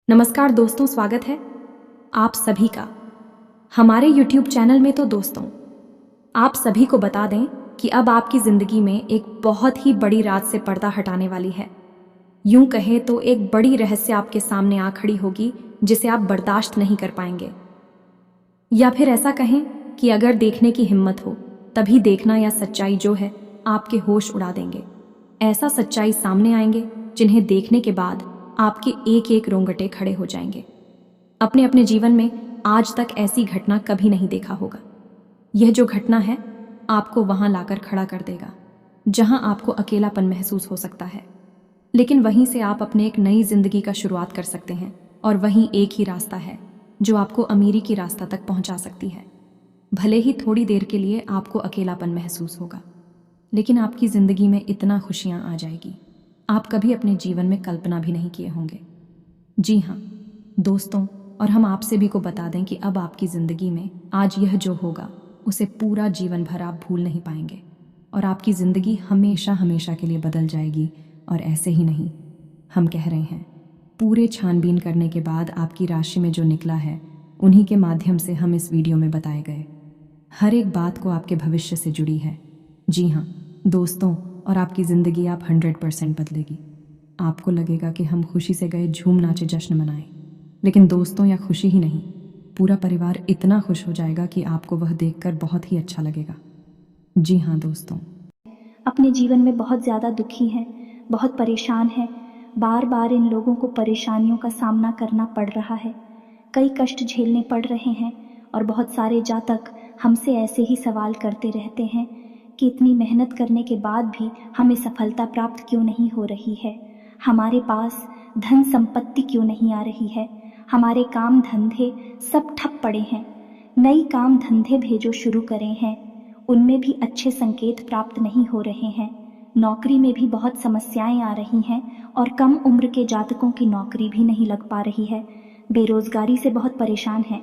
नमस्कार दोस्तों, स्वागत है आप सभी का हमारे YouTube चैनल में। तो दोस्तों, आप सभी को बता दें कि अब आपकी ज़िंदगी में एक बहुत ही बड़ी रात से पर्दा हटाने वाली है। यूं कहें तो एक बड़ी रहस्य आपके सामने आ खड़ी होगी जिसे आप बर्दाश्त नहीं कर पाएंगे, या फिर ऐसा कहें कि अगर देखने की हिम्मत हो तभी देखना, या सच्चाई जो है आपके होश उड़ा देंगे। ऐसा सच्चाई सामने आएंगे जिन्हें देखने के बाद आपके एक एक रोंगटे खड़े हो जाएंगे। अपने अपने जीवन में आज तक ऐसी घटना कभी नहीं देखा होगा। यह जो घटना है आपको वहां लाकर खड़ा कर देगा जहां आपको अकेलापन महसूस हो सकता है, लेकिन वहीं से आप अपने एक नई जिंदगी का शुरुआत कर सकते हैं। और वहीं एक ही रास्ता है जो आपको अमीरी की रास्ता तक पहुंचा सकती है। भले ही थोड़ी देर के लिए आपको अकेलापन महसूस होगा, लेकिन आपकी जिंदगी में इतना खुशियां आ जाएगी आप कभी अपने जीवन में कल्पना भी नहीं किए होंगे। जी हाँ दोस्तों, और हम आप सभी को बता दें कि अब आपकी ज़िंदगी में आज यह जो होगा उसे पूरा जीवन भर आप भूल नहीं पाएंगे, और आपकी ज़िंदगी हमेशा हमेशा के लिए बदल जाएगी। और ऐसे ही नहीं, हम कह रहे हैं, पूरे छानबीन करने के बाद आपकी राशि में जो निकला है उन्हीं के माध्यम से हम इस वीडियो में बताए गए हर एक बात को आपके भविष्य से जुड़ी है। जी हाँ दोस्तों, और आपकी ज़िंदगी आप 100% बदलेगी। आपको लगेगा कि हम खुशी से गए झूम नाचे जश्न मनाएं, लेकिन दोस्तों यह खुशी ही नहीं, पूरा परिवार इतना खुश हो जाएगा कि आपको वह देखकर बहुत ही अच्छा लगेगा। जी हाँ दोस्तों, अपने जीवन में बहुत ज़्यादा दुखी हैं, बहुत परेशान हैं। बार बार इन लोगों को परेशानियों का सामना करना पड़ रहा है, कई कष्ट झेलने पड़ रहे हैं। और बहुत सारे जातक हमसे ऐसे ही सवाल करते रहते हैं कि इतनी मेहनत करने के बाद भी हमें सफलता प्राप्त क्यों नहीं हो रही है, हमारे पास धन संपत्ति क्यों नहीं आ रही है, हमारे काम धंधे सब ठप पड़े हैं। नई काम धंधे भेजो शुरू करें हैं, उनमें भी अच्छे संकेत प्राप्त नहीं हो रहे हैं। नौकरी में भी बहुत समस्याएं आ रही हैं और कम उम्र के जातकों की नौकरी भी नहीं लग पा रही है। बेरोजगारी से बहुत परेशान हैं।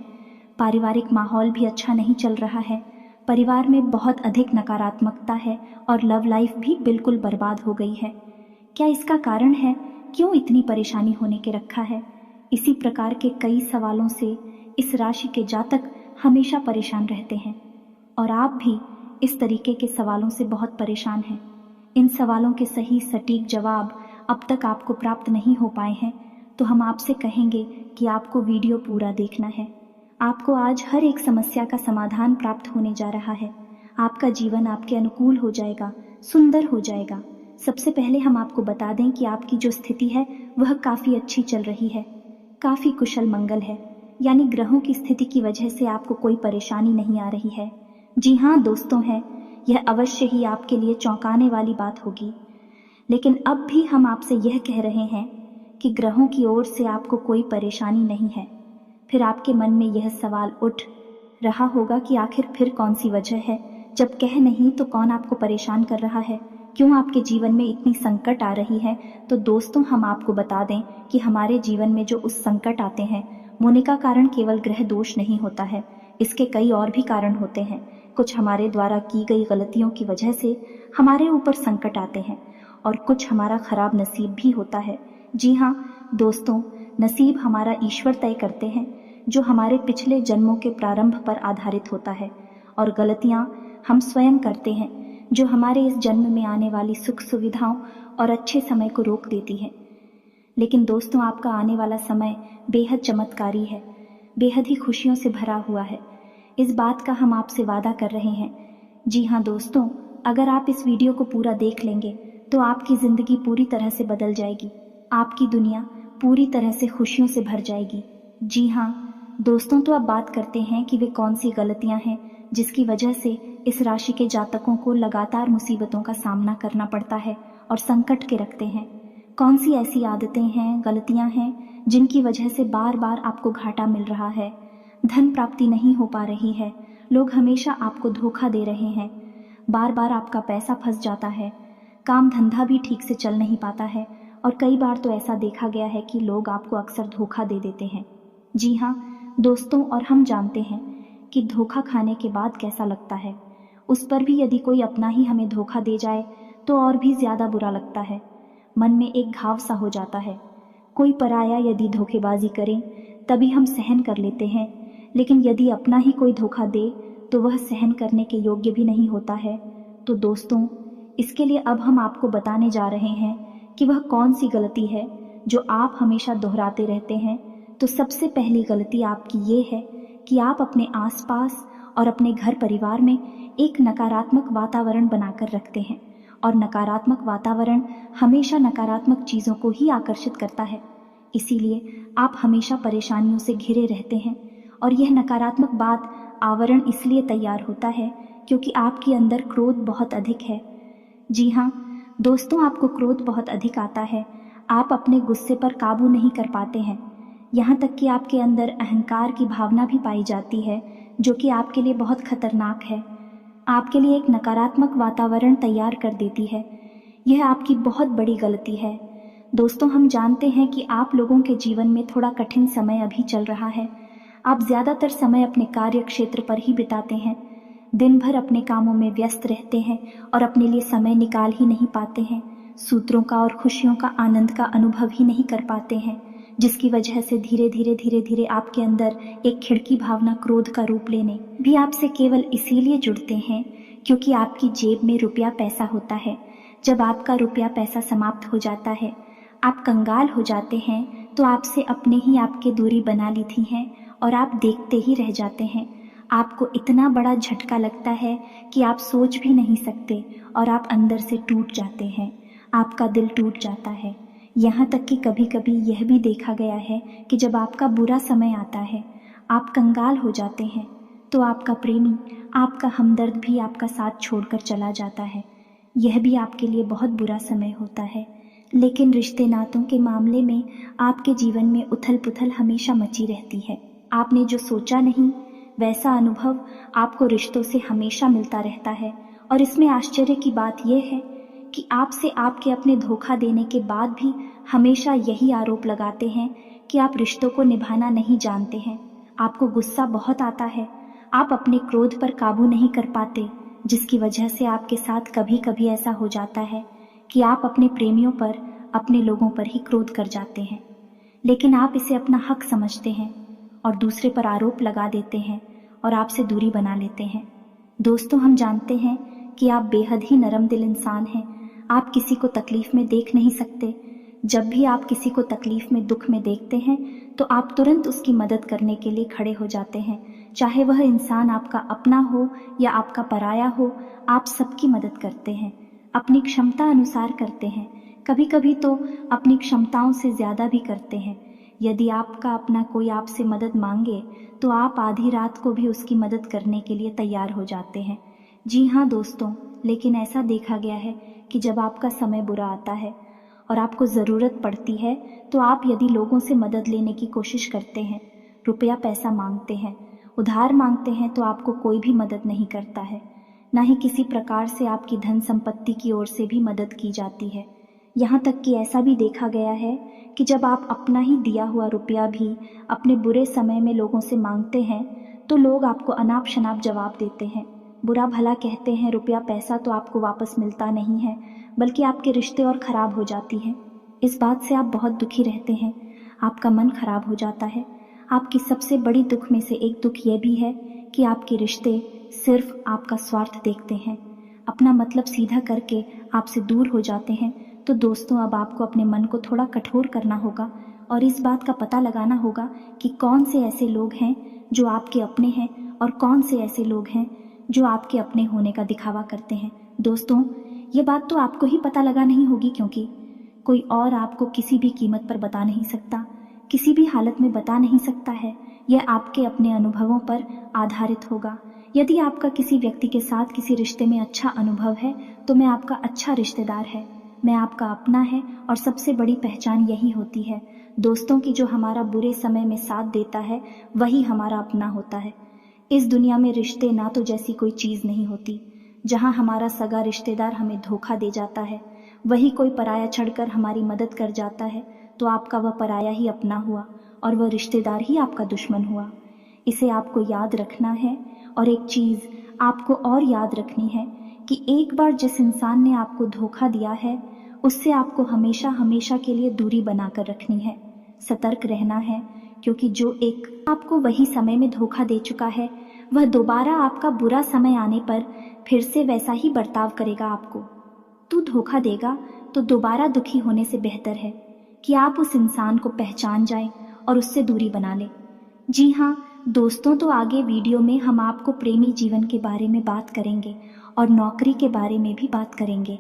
पारिवारिक माहौल भी अच्छा नहीं चल रहा है, परिवार में बहुत अधिक नकारात्मकता है और लव लाइफ भी बिल्कुल बर्बाद हो गई है। क्या इसका कारण है, क्यों इतनी परेशानी होने के रखा है? इसी प्रकार के कई सवालों से इस राशि के जातक हमेशा परेशान रहते हैं, और आप भी इस तरीके के सवालों से बहुत परेशान हैं। इन सवालों के सही सटीक जवाब अब तक आपको प्राप्त नहीं हो पाए हैं, तो हम आपसे कहेंगे कि आपको वीडियो पूरा देखना है। आपको आज हर एक समस्या का समाधान प्राप्त होने जा रहा है। आपका जीवन आपके अनुकूल हो जाएगा, सुंदर हो जाएगा। सबसे पहले हम आपको बता दें कि आपकी जो स्थिति है वह काफ़ी अच्छी चल रही है, काफ़ी कुशल मंगल है, यानी ग्रहों की स्थिति की वजह से आपको कोई परेशानी नहीं आ रही है। जी हाँ दोस्तों, है यह अवश्य ही आपके लिए चौंकाने वाली बात होगी, लेकिन अब भी हम आपसे यह कह रहे हैं कि ग्रहों की ओर से आपको कोई परेशानी नहीं है। फिर आपके मन में यह सवाल उठ रहा होगा कि आखिर फिर कौन सी वजह है, जब कह नहीं तो कौन आपको परेशान कर रहा है, क्यों आपके जीवन में इतनी संकट आ रही है? तो दोस्तों, हम आपको बता दें कि हमारे जीवन में जो उस संकट आते हैं होने का कारण केवल ग्रह दोष नहीं होता है, इसके कई और भी कारण होते हैं। कुछ हमारे द्वारा की गई गलतियों की वजह से हमारे ऊपर संकट आते हैं, और कुछ हमारा खराब नसीब भी होता है। जी हाँ दोस्तों, नसीब हमारा ईश्वर तय करते हैं, जो हमारे पिछले जन्मों के प्रारंभ पर आधारित होता है, और गलतियाँ हम स्वयं करते हैं, जो हमारे इस जन्म में आने वाली सुख सुविधाओं और अच्छे समय को रोक देती है। लेकिन दोस्तों, आपका आने वाला समय बेहद चमत्कारी है, बेहद ही खुशियों से भरा हुआ है। इस बात का हम आपसे वादा कर रहे हैं। जी हाँ दोस्तों, अगर आप इस वीडियो को पूरा देख लेंगे तो आपकी ज़िंदगी पूरी तरह से बदल जाएगी, आपकी दुनिया पूरी तरह से खुशियों से भर जाएगी। जी हाँ दोस्तों, तो अब बात करते हैं कि वे कौन सी गलतियां हैं जिसकी वजह से इस राशि के जातकों को लगातार मुसीबतों का सामना करना पड़ता है और संकट के रखते हैं। कौन सी ऐसी आदतें हैं, गलतियां हैं जिनकी वजह से बार बार आपको घाटा मिल रहा है, धन प्राप्ति नहीं हो पा रही है, लोग हमेशा आपको धोखा दे रहे हैं, बार बार आपका पैसा फंस जाता है, काम धंधा भी ठीक से चल नहीं पाता है, और कई बार तो ऐसा देखा गया है कि लोग आपको अक्सर धोखा दे देते हैं। जी हाँ दोस्तों, और हम जानते हैं कि धोखा खाने के बाद कैसा लगता है। उस पर भी यदि कोई अपना ही हमें धोखा दे जाए तो और भी ज़्यादा बुरा लगता है, मन में एक घाव सा हो जाता है। कोई पराया यदि धोखेबाजी करे तभी हम सहन कर लेते हैं, लेकिन यदि अपना ही कोई धोखा दे तो वह सहन करने के योग्य भी नहीं होता है। तो दोस्तों, इसके लिए अब हम आपको बताने जा रहे हैं कि वह कौन सी गलती है जो आप हमेशा दोहराते रहते हैं। तो सबसे पहली गलती आपकी ये है कि आप अपने आसपास और अपने घर परिवार में एक नकारात्मक वातावरण बनाकर रखते हैं, और नकारात्मक वातावरण हमेशा नकारात्मक चीज़ों को ही आकर्षित करता है। इसीलिए आप हमेशा परेशानियों से घिरे रहते हैं, और यह नकारात्मक बात आवरण इसलिए तैयार होता है क्योंकि आपके अंदर क्रोध बहुत अधिक है। जी हाँ दोस्तों, आपको क्रोध बहुत अधिक आता है। आप अपने गुस्से पर काबू नहीं कर पाते हैं। यहाँ तक कि आपके अंदर अहंकार की भावना भी पाई जाती है, जो कि आपके लिए बहुत खतरनाक है। आपके लिए एक नकारात्मक वातावरण तैयार कर देती है। यह आपकी बहुत बड़ी गलती है। दोस्तों, हम जानते हैं कि आप लोगों के जीवन में थोड़ा कठिन समय अभी चल रहा है। आप ज़्यादातर समय अपने कार्य क्षेत्र पर ही बिताते हैं, दिन भर अपने कामों में व्यस्त रहते हैं और अपने लिए समय निकाल ही नहीं पाते हैं। सूत्रों का और खुशियों का आनंद का अनुभव ही नहीं कर पाते हैं, जिसकी वजह से धीरे धीरे आपके अंदर एक खिड़की भावना क्रोध का रूप लेने भी आपसे केवल इसीलिए जुड़ते हैं क्योंकि आपकी जेब में रुपया पैसा होता है। जब आपका रुपया पैसा समाप्त हो जाता है, आप कंगाल हो जाते हैं, तो आपसे अपने ही आपके दूरी बना ली थी हैं और आप देखते ही रह जाते हैं। आपको इतना बड़ा झटका लगता है कि आप सोच भी नहीं सकते और आप अंदर से टूट जाते हैं। आपका दिल टूट जाता है। यहाँ तक कि कभी कभी यह भी देखा गया है कि जब आपका बुरा समय आता है, आप कंगाल हो जाते हैं, तो आपका प्रेमी, आपका हमदर्द भी आपका साथ छोड़कर चला जाता है। यह भी आपके लिए बहुत बुरा समय होता है। लेकिन रिश्ते नातों के मामले में आपके जीवन में उथल पुथल हमेशा मची रहती है। आपने जो सोचा नहीं वैसा अनुभव आपको रिश्तों से हमेशा मिलता रहता है। और इसमें आश्चर्य की बात यह है कि आपसे आपके अपने धोखा देने के बाद भी हमेशा यही आरोप लगाते हैं कि आप रिश्तों को निभाना नहीं जानते हैं। आपको गुस्सा बहुत आता है। आप अपने क्रोध पर काबू नहीं कर पाते, जिसकी वजह से आपके साथ कभी कभी ऐसा हो जाता है कि आप अपने प्रेमियों पर, अपने लोगों पर ही क्रोध कर जाते हैं। लेकिन आप इसे अपना हक समझते हैं और दूसरे पर आरोप लगा देते हैं और आपसे दूरी बना लेते हैं। दोस्तों, हम जानते हैं कि आप बेहद ही नरम दिल इंसान हैं। आप किसी को तकलीफ में देख नहीं सकते। जब भी आप किसी को तकलीफ में, दुख में देखते हैं तो आप तुरंत उसकी मदद करने के लिए खड़े हो जाते हैं। चाहे वह इंसान आपका अपना हो या आपका पराया हो, आप सबकी मदद करते हैं, अपनी क्षमता अनुसार करते हैं। कभी कभी तो अपनी क्षमताओं से ज़्यादा भी करते हैं। यदि आपका अपना कोई आपसे मदद मांगे तो आप आधी रात को भी उसकी मदद करने के लिए तैयार हो जाते हैं। जी हाँ दोस्तों, लेकिन ऐसा देखा गया है कि जब आपका समय बुरा आता है और आपको ज़रूरत पड़ती है तो आप यदि लोगों से मदद लेने की कोशिश करते हैं, रुपया पैसा मांगते हैं, उधार मांगते हैं, तो आपको कोई भी मदद नहीं करता है। ना ही किसी प्रकार से आपकी धन संपत्ति की ओर से भी मदद की जाती है। यहाँ तक कि ऐसा भी देखा गया है कि जब आप अपना ही दिया हुआ रुपया भी अपने बुरे समय में लोगों से मांगते हैं तो लोग आपको अनाप शनाप जवाब देते हैं, बुरा भला कहते हैं। रुपया पैसा तो आपको वापस मिलता नहीं है, बल्कि आपके रिश्ते और ख़राब हो जाती हैं। इस बात से आप बहुत दुखी रहते हैं, आपका मन खराब हो जाता है। आपकी सबसे बड़ी दुख में से एक दुख यह भी है कि आपके रिश्ते सिर्फ आपका स्वार्थ देखते हैं, अपना मतलब सीधा करके आपसे दूर हो जाते हैं। तो दोस्तों, अब आपको अपने मन को थोड़ा कठोर करना होगा और इस बात का पता लगाना होगा कि कौन से ऐसे लोग हैं जो आपके अपने हैं और कौन से ऐसे लोग हैं जो आपके अपने होने का दिखावा करते हैं। दोस्तों, ये बात तो आपको ही पता लगा नहीं होगी, क्योंकि कोई और आपको किसी भी कीमत पर बता नहीं सकता, किसी भी हालत में बता नहीं सकता है। यह आपके अपने अनुभवों पर आधारित होगा। यदि आपका किसी व्यक्ति के साथ किसी रिश्ते में अच्छा अनुभव है तो मैं आपका अच्छा रिश्तेदार है, मैं आपका अपना है। और सबसे बड़ी पहचान यही होती है दोस्तों की, जो हमारा बुरे समय में साथ देता है वही हमारा अपना होता है। इस दुनिया में रिश्ते ना तो जैसी कोई चीज़ नहीं होती। जहाँ हमारा सगा रिश्तेदार हमें धोखा दे जाता है, वही कोई पराया चढ़कर हमारी मदद कर जाता है, तो आपका वह पराया ही अपना हुआ और वह रिश्तेदार ही आपका दुश्मन हुआ। इसे आपको याद रखना है। और एक चीज़ आपको और याद रखनी है कि एक बार जिस इंसान ने आपको धोखा दिया है, उससे आपको हमेशा हमेशा के लिए दूरी बनाकर रखनी है। सतर्क रहना है, क्योंकि जो एक आपको वही समय में धोखा दे चुका है, वह दोबारा आपका बुरा समय आने पर फिर से वैसा ही बर्ताव करेगा आपको। तू धोखा देगा तो दोबारा दुखी होने से बेहतर है कि आप उस इंसान को पहचान जाएं और उससे दूरी बना लें। जी हाँ दोस्तों, तो आगे वीडियो में हम आपको प्रेमी जीवन के बारे में बात करेंगे और नौकरी के बारे में भी बात करेंगे।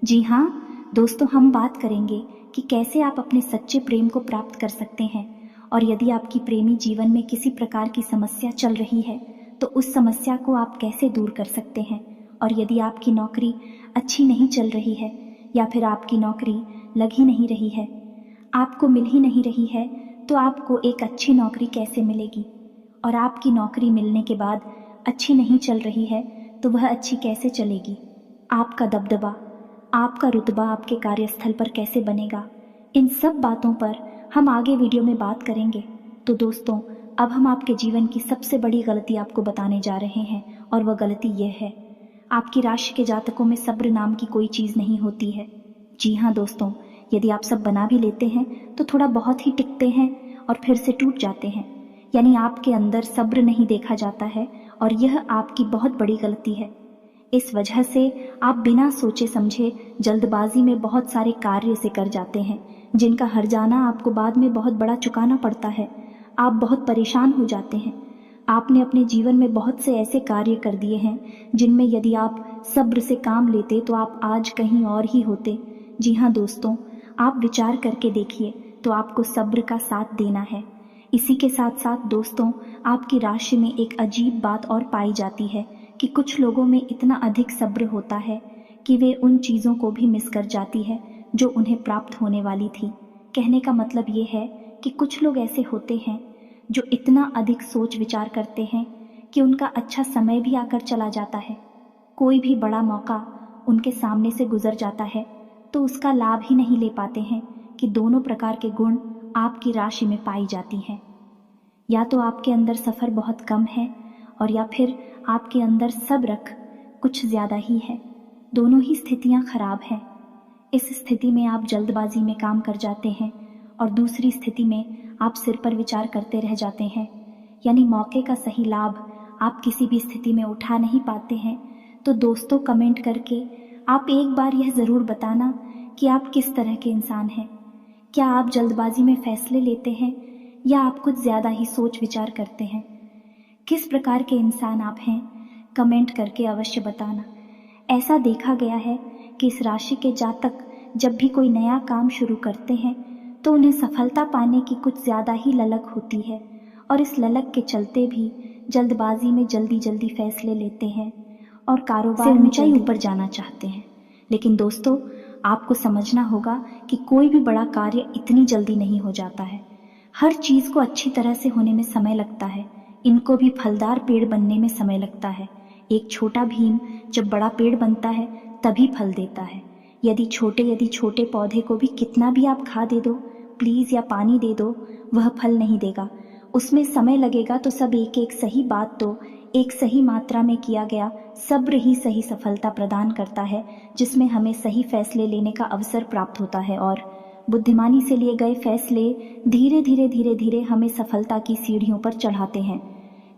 जी हाँ दोस्तों, हम बात करेंगे कि कैसे आप अपने सच्चे प्रेम को प्राप्त कर सकते हैं, और यदि आपकी प्रेमी जीवन में किसी प्रकार की समस्या चल रही है तो उस समस्या को आप कैसे दूर कर सकते हैं। और यदि आपकी नौकरी अच्छी नहीं चल रही है या फिर आपकी नौकरी लग ही नहीं रही है, आपको मिल ही नहीं रही है, तो आपको एक अच्छी नौकरी कैसे मिलेगी। और आपकी नौकरी मिलने के बाद अच्छी नहीं चल रही है तो वह अच्छी कैसे चलेगी। आपका दबदबा, आपका रुतबा आपके कार्यस्थल पर कैसे बनेगा। इन सब बातों पर हम आगे वीडियो में बात करेंगे। तो दोस्तों, अब हम आपके जीवन की सबसे बड़ी गलती आपको बताने जा रहे हैं, और वह गलती यह है, आपकी राशि के जातकों में सब्र नाम की कोई चीज़ नहीं होती है। जी हाँ दोस्तों, यदि आप सब बना भी लेते हैं तो थोड़ा बहुत ही टिकते हैं और फिर से टूट जाते हैं, यानी आपके अंदर सब्र नहीं देखा जाता है, और यह आपकी बहुत बड़ी गलती है। इस वजह से आप बिना सोचे समझे जल्दबाजी में बहुत सारे कार्य से कर जाते हैं, जिनका हर जाना आपको बाद में बहुत बड़ा चुकाना पड़ता है। आप बहुत परेशान हो जाते हैं। आपने अपने जीवन में बहुत से ऐसे कार्य कर दिए हैं जिनमें यदि आप सब्र से काम लेते तो आप आज कहीं और ही होते। जी हाँ दोस्तों, आप विचार करके देखिए, तो आपको सब्र का साथ देना है। इसी के साथ साथ दोस्तों, आपकी राशि में एक अजीब बात और पाई जाती है कि कुछ लोगों में इतना अधिक सब्र होता है कि वे उन चीज़ों को भी मिस कर जाती है जो उन्हें प्राप्त होने वाली थी। कहने का मतलब ये है कि कुछ लोग ऐसे होते हैं जो इतना अधिक सोच विचार करते हैं कि उनका अच्छा समय भी आकर चला जाता है। कोई भी बड़ा मौका उनके सामने से गुजर जाता है तो उसका लाभ ही नहीं ले पाते हैं कि दोनों प्रकार के गुण आपकी राशि में पाई जाती हैं। या तो आपके अंदर सफ़र बहुत कम है, और या फिर आपके अंदर सब्र कुछ ज़्यादा ही है। दोनों ही स्थितियाँ खराब हैं। इस स्थिति में आप जल्दबाजी में काम कर जाते हैं, और दूसरी स्थिति में आप सिर पर विचार करते रह जाते हैं, यानी मौके का सही लाभ आप किसी भी स्थिति में उठा नहीं पाते हैं। तो दोस्तों, कमेंट करके आप एक बार यह ज़रूर बताना कि आप किस तरह के इंसान हैं। क्या आप जल्दबाजी में फैसले लेते हैं या आप कुछ ज़्यादा ही सोच विचार करते हैं? किस प्रकार के इंसान आप हैं, कमेंट करके अवश्य बताना। ऐसा देखा गया है कि इस राशि के जातक जब भी कोई नया काम शुरू करते हैं तो उन्हें सफलता पाने की कुछ ज़्यादा ही ललक होती है, और इस ललक के चलते भी जल्दबाजी में जल्दी जल्दी फैसले लेते हैं और कारोबार में ऊंचाई ऊपर जाना चाहते हैं। लेकिन दोस्तों, आपको समझना होगा कि कोई भी बड़ा कार्य इतनी जल्दी नहीं हो जाता है। हर चीज़ को अच्छी तरह से होने में समय लगता है। इनको भी फलदार पेड़ बनने में समय लगता है। एक छोटा भीम जब बड़ा पेड़ बनता है तभी फल देता है। यदि छोटे पौधे को भी कितना भी आप खाद दे दो प्लीज़ या पानी दे दो, वह फल नहीं देगा। उसमें समय लगेगा। तो सब एक एक सही बात तो एक सही मात्रा में किया गया सब्र ही सही सफलता प्रदान करता है, जिसमें हमें सही फैसले लेने का अवसर प्राप्त होता है, और बुद्धिमानी से लिए गए फैसले धीरे धीरे हमें सफलता की सीढ़ियों पर चढ़ाते हैं।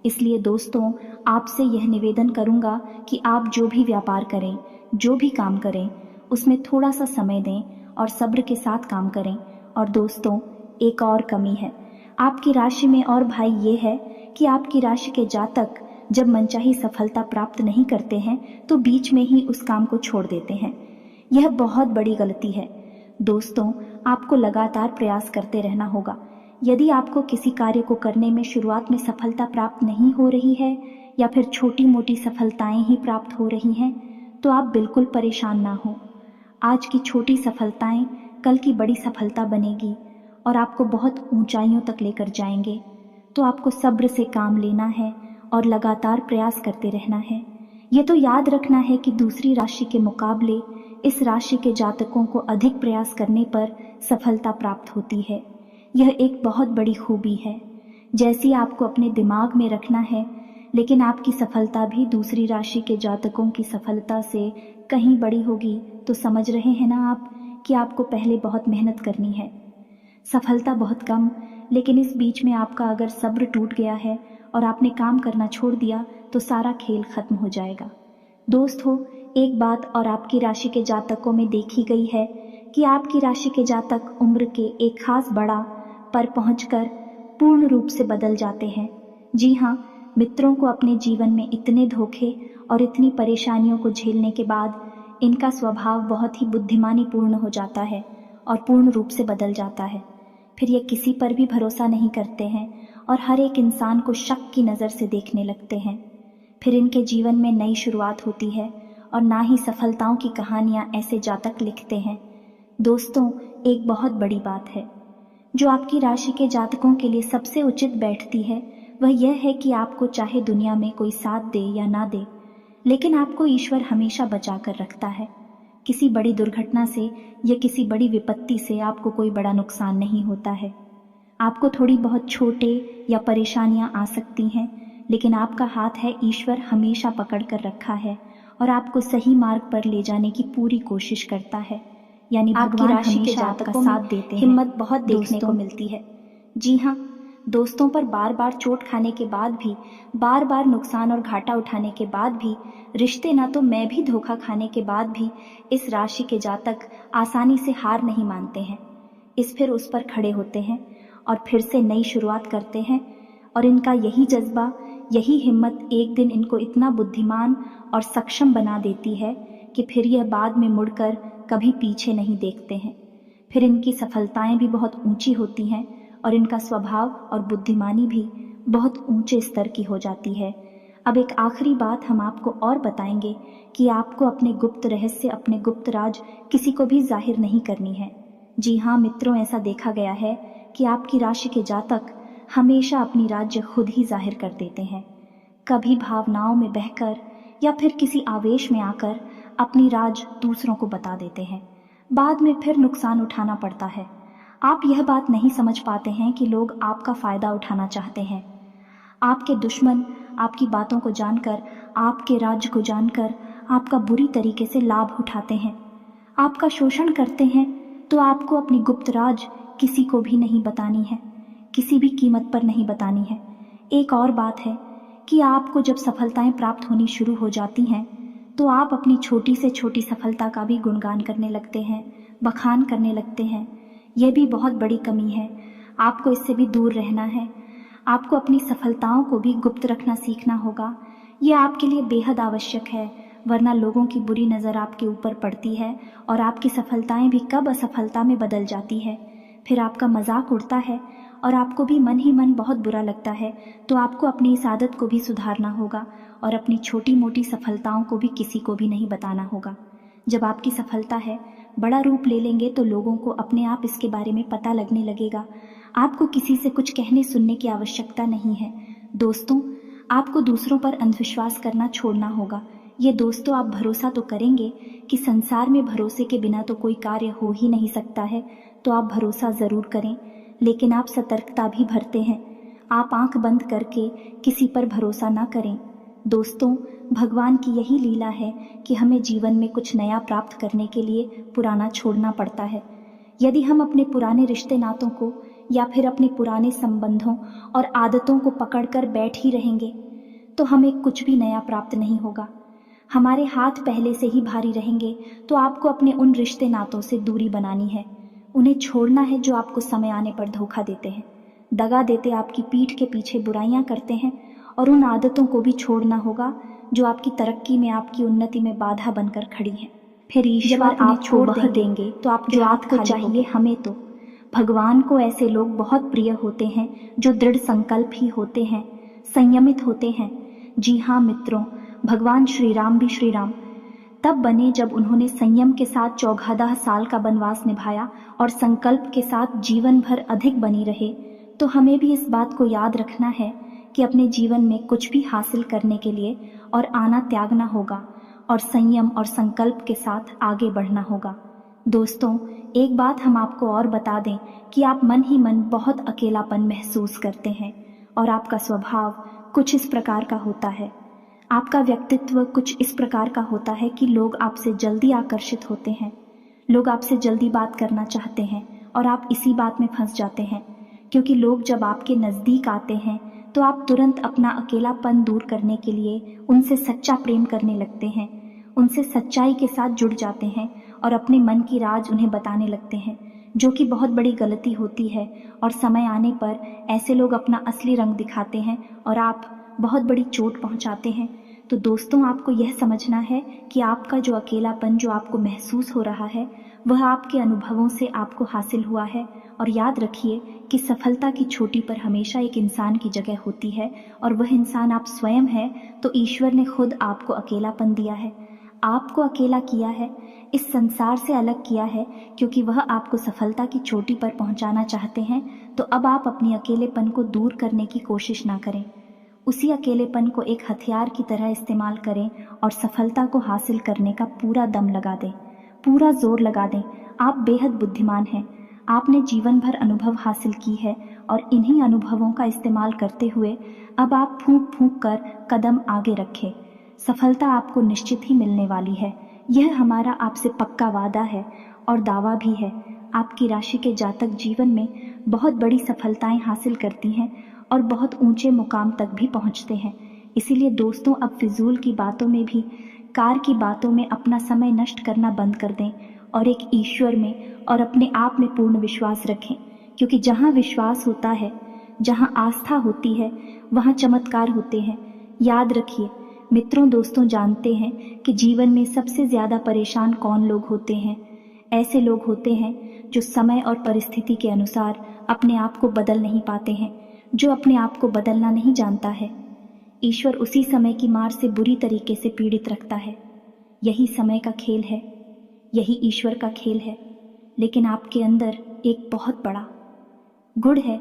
इसलिए दोस्तों, आपसे यह निवेदन करूंगा कि आप जो भी व्यापार करें, जो भी काम करें, उसमें थोड़ा सा समय दें और सब्र के साथ काम करें। और दोस्तों, एक और कमी है आपकी राशि में, और भाई ये है कि आपकी राशि के जातक जब मनचाही सफलता प्राप्त नहीं करते हैं तो बीच में ही उस काम को छोड़ देते हैं। यह बहुत बड़ी गलती है। दोस्तों, आपको लगातार प्रयास करते रहना होगा। यदि आपको किसी कार्य को करने में शुरुआत में सफलता प्राप्त नहीं हो रही है या फिर छोटी मोटी सफलताएं ही प्राप्त हो रही हैं, तो आप बिल्कुल परेशान ना हो। आज की छोटी सफलताएं कल की बड़ी सफलता बनेगी और आपको बहुत ऊंचाइयों तक लेकर जाएंगे। तो आपको सब्र से काम लेना है और लगातार प्रयास करते रहना है। ये तो याद रखना है कि दूसरी राशि के मुकाबले इस राशि के जातकों को अधिक प्रयास करने पर सफलता प्राप्त होती है। यह एक बहुत बड़ी खूबी है। जैसी आपको अपने दिमाग में रखना है, लेकिन आपकी सफलता भी दूसरी राशि के जातकों की सफलता से कहीं बड़ी होगी। तो समझ रहे हैं ना आप कि आपको पहले बहुत मेहनत करनी है। सफलता बहुत कम, लेकिन इस बीच में आपका अगर सब्र टूट गया है और आपने काम करना छोड़ दिया तो सारा खेल खत्म हो जाएगा। दोस्त हो, एक बात और आपकी राशि के जातकों में देखी गई है कि आपकी राशि के जातक उम्र के एक खास बड़ा पर पहुंचकर पूर्ण रूप से बदल जाते हैं। जी हाँ, मित्रों को अपने जीवन में इतने धोखे और इतनी परेशानियों को झेलने के बाद इनका स्वभाव बहुत ही बुद्धिमानी पूर्ण हो जाता है और पूर्ण रूप से बदल जाता है। फिर ये किसी पर भी भरोसा नहीं करते हैं और हर एक इंसान को शक की नज़र से देखने लगते हैं। फिर इनके जीवन में नई शुरुआत होती है और ना ही सफलताओं की कहानियाँ ऐसे जातक लिखते हैं। दोस्तों, एक बहुत बड़ी बात है जो आपकी राशि के जातकों के लिए सबसे उचित बैठती है, वह यह है कि आपको चाहे दुनिया में कोई साथ दे या ना दे, लेकिन आपको ईश्वर हमेशा बचा कर रखता है। किसी बड़ी दुर्घटना से या किसी बड़ी विपत्ति से आपको कोई बड़ा नुकसान नहीं होता है। आपको थोड़ी बहुत छोटे या परेशानियां आ सकती हैं, लेकिन आपका हाथ है ईश्वर हमेशा पकड़ कर रखा है और आपको सही मार्ग पर ले जाने की पूरी कोशिश करता है। यानी आपकी भगवान राशि के हमेशा आपका जातकों साथ में देते हैं। हिम्मत बहुत देखने दोस्तों, को मिलती है। जी हाँ, दोस्तों पर बार बार चोट खाने के बाद भी, बार बार नुकसान और घाटा उठाने के बाद भी, रिश्ते ना तो मैं भी धोखा खाने के बाद भी इस राशि के जातक आसानी से हार नहीं मानते हैं। इस फिर उस पर खड़े होते हैं और फिर से नई शुरुआत करते हैं और इनका यही जज्बा, यही हिम्मत एक दिन इनको इतना बुद्धिमान और सक्षम बना देती है कि फिर यह बाद में मुड़कर कभी पीछे नहीं देखते हैं। फिर इनकी सफलताएं भी बहुत ऊंची होती हैं और इनका स्वभाव और बुद्धिमानी भी बहुत ऊंचे स्तर की हो जाती है। अब एक आखिरी बात हम आपको और बताएंगे कि आपको अपने गुप्त रहस्य, अपने गुप्त राज किसी को भी जाहिर नहीं करनी है। जी हाँ मित्रों, ऐसा देखा गया है कि आपकी राशि के जातक हमेशा अपनी राज्य खुद ही जाहिर कर देते हैं। कभी भावनाओं में बहकर या फिर किसी आवेश में आकर अपनी राज दूसरों को बता देते हैं। बाद में फिर नुकसान उठाना पड़ता है। आप यह बात नहीं समझ पाते हैं कि लोग आपका फ़ायदा उठाना चाहते हैं। आपके दुश्मन आपकी बातों को जानकर, आपके राज्य को जानकर आपका बुरी तरीके से लाभ उठाते हैं, आपका शोषण करते हैं। तो आपको अपनी गुप्त राज किसी को भी नहीं बतानी है, किसी भी कीमत पर नहीं बतानी है। एक और बात है कि आपको जब सफलताएं प्राप्त होनी शुरू हो जाती हैं तो आप अपनी छोटी से छोटी सफलता का भी गुणगान करने लगते हैं, बखान करने लगते हैं। यह भी बहुत बड़ी कमी है। आपको इससे भी दूर रहना है। आपको अपनी सफलताओं को भी गुप्त रखना सीखना होगा। यह आपके लिए बेहद आवश्यक है, वरना लोगों की बुरी नज़र आपके ऊपर पड़ती है और आपकी सफलताएं भी कब असफलता में बदल जाती है। फिर आपका मजाक उड़ता है और आपको भी मन ही मन बहुत बुरा लगता है। तो आपको अपनी इस आदत को भी सुधारना होगा और अपनी छोटी मोटी सफलताओं को भी किसी को भी नहीं बताना होगा। जब आपकी सफलता है बड़ा रूप ले लेंगे तो लोगों को अपने आप इसके बारे में पता लगने लगेगा। आपको किसी से कुछ कहने सुनने की आवश्यकता नहीं है। दोस्तों, आपको दूसरों पर अंधविश्वास करना छोड़ना होगा। ये दोस्तों, आप भरोसा तो करेंगे कि संसार में भरोसे के बिना तो कोई कार्य हो ही नहीं सकता है, तो आप भरोसा ज़रूर करें, लेकिन आप सतर्कता भी बरतें हैं। आप आंख बंद करके किसी पर भरोसा ना करें। दोस्तों, भगवान की यही लीला है कि हमें जीवन में कुछ नया प्राप्त करने के लिए पुराना छोड़ना पड़ता है। यदि हम अपने पुराने रिश्ते नातों को या फिर अपने पुराने संबंधों और आदतों को पकड़कर बैठ ही रहेंगे तो हमें कुछ भी नया प्राप्त नहीं होगा। हमारे हाथ पहले से ही भारी रहेंगे। तो आपको अपने उन रिश्ते नातों से दूरी बनानी है, उन्हें छोड़ना है जो आपको समय आने पर धोखा देते हैं, दगा देते, आपकी पीठ के पीछे बुराइयां करते हैं। और उन आदतों को भी छोड़ना होगा जो आपकी तरक्की में, आपकी उन्नति में बाधा बनकर खड़ी हैं। फिर ईश्वर आप छोड़ देंगे तो आप जो आपको चाहिए, हमें तो भगवान को ऐसे लोग बहुत प्रिय होते हैं जो दृढ़ संकल्प ही होते हैं, संयमित होते हैं। जी हाँ मित्रों, भगवान श्री राम भी श्री राम तब बने जब उन्होंने संयम के साथ 14 साल का वनवास निभाया और संकल्प के साथ जीवन भर अधिक बनी रहे। तो हमें भी इस बात को याद रखना है कि अपने जीवन में कुछ भी हासिल करने के लिए और आना त्यागना होगा और संयम और संकल्प के साथ आगे बढ़ना होगा। दोस्तों, एक बात हम आपको और बता दें कि आप मन ही मन बहुत अकेलापन महसूस करते हैं और आपका स्वभाव कुछ इस प्रकार का होता है, आपका व्यक्तित्व कुछ इस प्रकार का होता है कि लोग आपसे जल्दी आकर्षित होते हैं, लोग आपसे जल्दी बात करना चाहते हैं और आप इसी बात में फंस जाते हैं, क्योंकि लोग जब आपके नज़दीक आते हैं तो आप तुरंत अपना अकेलापन दूर करने के लिए उनसे सच्चा प्रेम करने लगते हैं, उनसे सच्चाई के साथ जुड़ जाते हैं और अपने मन की राज उन्हें बताने लगते हैं, जो कि बहुत बड़ी गलती होती है। और समय आने पर ऐसे लोग अपना असली रंग दिखाते हैं और आप बहुत बड़ी चोट पहुंचाते हैं। तो दोस्तों, आपको यह समझना है कि आपका जो अकेलापन जो आपको महसूस हो रहा है वह आपके अनुभवों से आपको हासिल हुआ है। और याद रखिए कि सफलता की चोटी पर हमेशा एक इंसान की जगह होती है और वह इंसान आप स्वयं है। तो ईश्वर ने खुद आपको अकेलापन दिया है, आपको अकेला किया है, इस संसार से अलग किया है, क्योंकि वह आपको सफलता की चोटी पर पहुंचाना चाहते हैं। तो अब आप अपने अकेलेपन को दूर करने की कोशिश ना करें, उसी अकेलेपन को एक हथियार की तरह इस्तेमाल करें और सफलता को हासिल करने का पूरा दम लगा दें, पूरा जोर लगा दें। आप बेहद बुद्धिमान हैं, आपने जीवन भर अनुभव हासिल की है और इन्हीं अनुभवों का इस्तेमाल करते हुए अब आप फूंक फूंक कर कदम आगे रखें। सफलता आपको निश्चित ही मिलने वाली है, यह हमारा आपसे पक्का वादा है और दावा भी है। आपकी राशि के जातक जीवन में बहुत बड़ी सफलताएं हासिल करती हैं और बहुत ऊंचे मुकाम तक भी पहुंचते हैं। इसीलिए दोस्तों, अब फिजूल की बातों में भी, कार की बातों में अपना समय नष्ट करना बंद कर दें और एक ईश्वर में और अपने आप में पूर्ण विश्वास रखें, क्योंकि जहाँ विश्वास होता है, जहाँ आस्था होती है, वहाँ चमत्कार होते हैं। याद रखिए मित्रों, दोस्तों, जानते हैं कि जीवन में सबसे ज़्यादा परेशान कौन लोग होते हैं? ऐसे लोग होते हैं जो समय और परिस्थिति के अनुसार अपने आप को बदल नहीं पाते हैं, जो अपने आप को बदलना नहीं जानता है। ईश्वर उसी समय की मार से बुरी तरीके से पीड़ित रखता है। यही समय का खेल है, यही ईश्वर का खेल है। लेकिन आपके अंदर एक बहुत बड़ा गुण है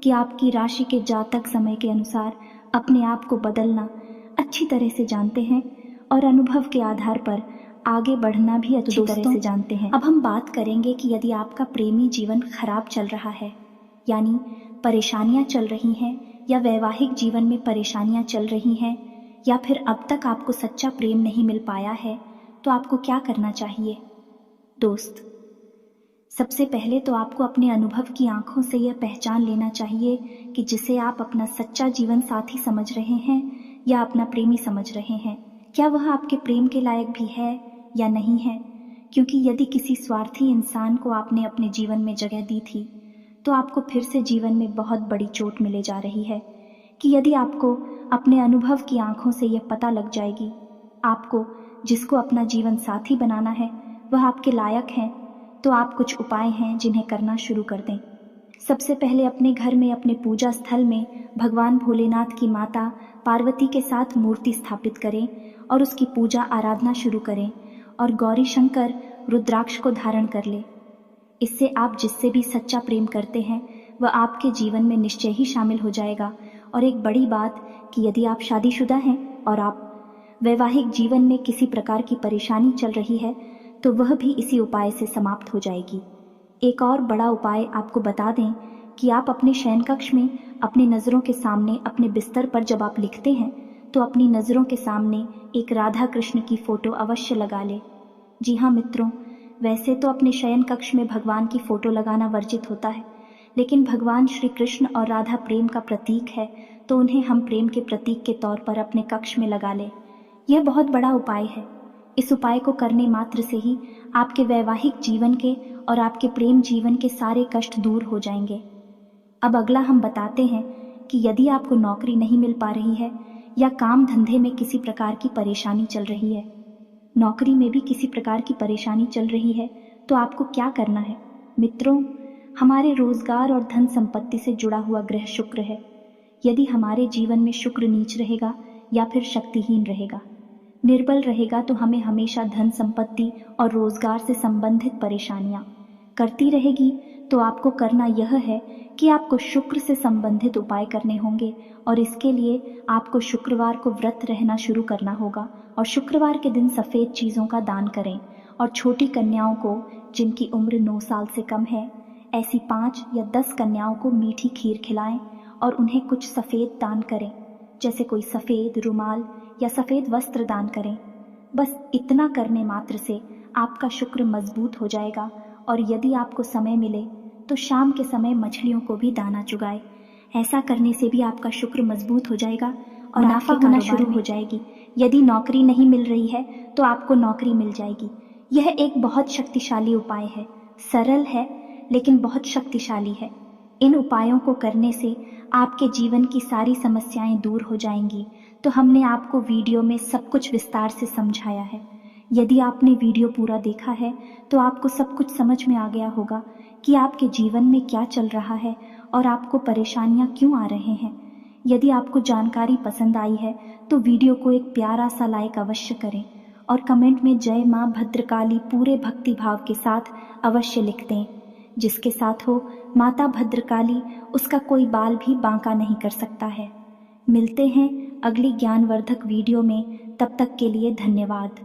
कि आपकी राशि के जातक समय के अनुसार अपने आप को बदलना अच्छी तरह से जानते हैं और अनुभव के आधार पर आगे बढ़ना भी अच्छी तरह से जानते हैं। अब हम बात करेंगे कि यदि आपका प्रेमी जीवन खराब चल रहा है, यानी परेशानियां चल रही हैं, या वैवाहिक जीवन में परेशानियां चल रही हैं, या फिर अब तक आपको सच्चा प्रेम नहीं मिल पाया है, तो आपको क्या करना चाहिए? दोस्त, सबसे पहले तो आपको अपने अनुभव की आंखों से यह पहचान लेना चाहिए कि जिसे आप अपना सच्चा जीवन साथी समझ रहे हैं या अपना प्रेमी समझ रहे हैं, क्या वह आपके प्रेम के लायक भी है या नहीं है। क्योंकि यदि किसी स्वार्थी इंसान को आपने अपने जीवन में जगह दी थी, तो आपको फिर से जीवन में बहुत बड़ी चोट मिले जा रही है। कि यदि आपको अपने अनुभव की आंखों से यह पता लग जाएगी आपको जिसको अपना जीवन साथी बनाना है वह आपके लायक हैं, तो आप कुछ उपाय हैं जिन्हें करना शुरू कर दें। सबसे पहले अपने घर में, अपने पूजा स्थल में भगवान भोलेनाथ की माता पार्वती के साथ मूर्ति स्थापित करें और उसकी पूजा आराधना शुरू करें और गौरी शंकर रुद्राक्ष को धारण कर ले। इससे आप जिससे भी सच्चा प्रेम करते हैं वह आपके जीवन में निश्चय ही शामिल हो जाएगा। और एक बड़ी बात कि यदि आप शादीशुदा हैं और आप वैवाहिक जीवन में किसी प्रकार की परेशानी चल रही है, तो वह भी इसी उपाय से समाप्त हो जाएगी। एक और बड़ा उपाय आपको बता दें कि आप अपने शयन कक्ष में अपनी नज़रों के सामने, अपने बिस्तर पर जब आप लिखते हैं तो अपनी नज़रों के सामने एक राधा कृष्ण की फ़ोटो अवश्य लगा ले। जी हाँ मित्रों, वैसे तो अपने शयन कक्ष में भगवान की फ़ोटो लगाना वर्जित होता है, लेकिन भगवान श्री कृष्ण और राधा प्रेम का प्रतीक है, तो उन्हें हम प्रेम के प्रतीक के तौर पर अपने कक्ष में लगा लें। यह बहुत बड़ा उपाय है। इस उपाय को करने मात्र से ही आपके वैवाहिक जीवन के और आपके प्रेम जीवन के सारे कष्ट दूर हो जाएंगे। अब अगला हम बताते हैं कि यदि आपको नौकरी नहीं मिल पा रही है या काम धंधे में किसी प्रकार की परेशानी चल रही है, नौकरी में भी किसी प्रकार की परेशानी चल रही है, तो आपको क्या करना है? मित्रों, हमारे रोजगार और धन संपत्ति से जुड़ा हुआ ग्रह शुक्र है। यदि हमारे जीवन में शुक्र नीच रहेगा या फिर शक्तिहीन रहेगा, निर्बल रहेगा, तो हमें हमेशा धन संपत्ति और रोजगार से संबंधित परेशानियां करती रहेगी। तो आपको करना यह है कि आपको शुक्र से संबंधित उपाय करने होंगे और इसके लिए आपको शुक्रवार को व्रत रहना शुरू करना होगा और शुक्रवार के दिन सफ़ेद चीज़ों का दान करें और छोटी कन्याओं को जिनकी उम्र 9 साल से कम है, ऐसी 5 या 10 कन्याओं को मीठी खीर खिलाएं और उन्हें कुछ सफ़ेद दान करें, जैसे कोई सफ़ेद रुमाल या सफ़ेद वस्त्र दान करें। बस इतना करने मात्र से आपका शुक्र मजबूत हो जाएगा। और यदि आपको समय मिले तो शाम के समय मछलियों को भी दाना चुगाए। ऐसा करने से भी आपका शुक्र मजबूत हो जाएगा और मुनाफा होना शुरू हो जाएगी। यदि नौकरी नहीं मिल रही है तो आपको नौकरी मिल जाएगी। यह एक बहुत शक्तिशाली उपाय है, सरल है लेकिन बहुत शक्तिशाली है। इन उपायों को करने से आपके जीवन की सारी समस्याएं दूर हो जाएंगी। तो हमने आपको वीडियो में सब कुछ विस्तार से समझाया है। यदि आपने वीडियो पूरा देखा है तो आपको सब कुछ समझ में आ गया होगा कि आपके जीवन में क्या चल रहा है और आपको परेशानियां क्यों आ रहे हैं। यदि आपको जानकारी पसंद आई है तो वीडियो को एक प्यारा सा लाइक अवश्य करें और कमेंट में जय माँ भद्रकाली पूरे भक्ति भाव के साथ अवश्य लिख दें। जिसके साथ हो माता भद्रकाली, उसका कोई बाल भी बांका नहीं कर सकता है। मिलते हैं अगली ज्ञानवर्धक वीडियो में, तब तक के लिए धन्यवाद।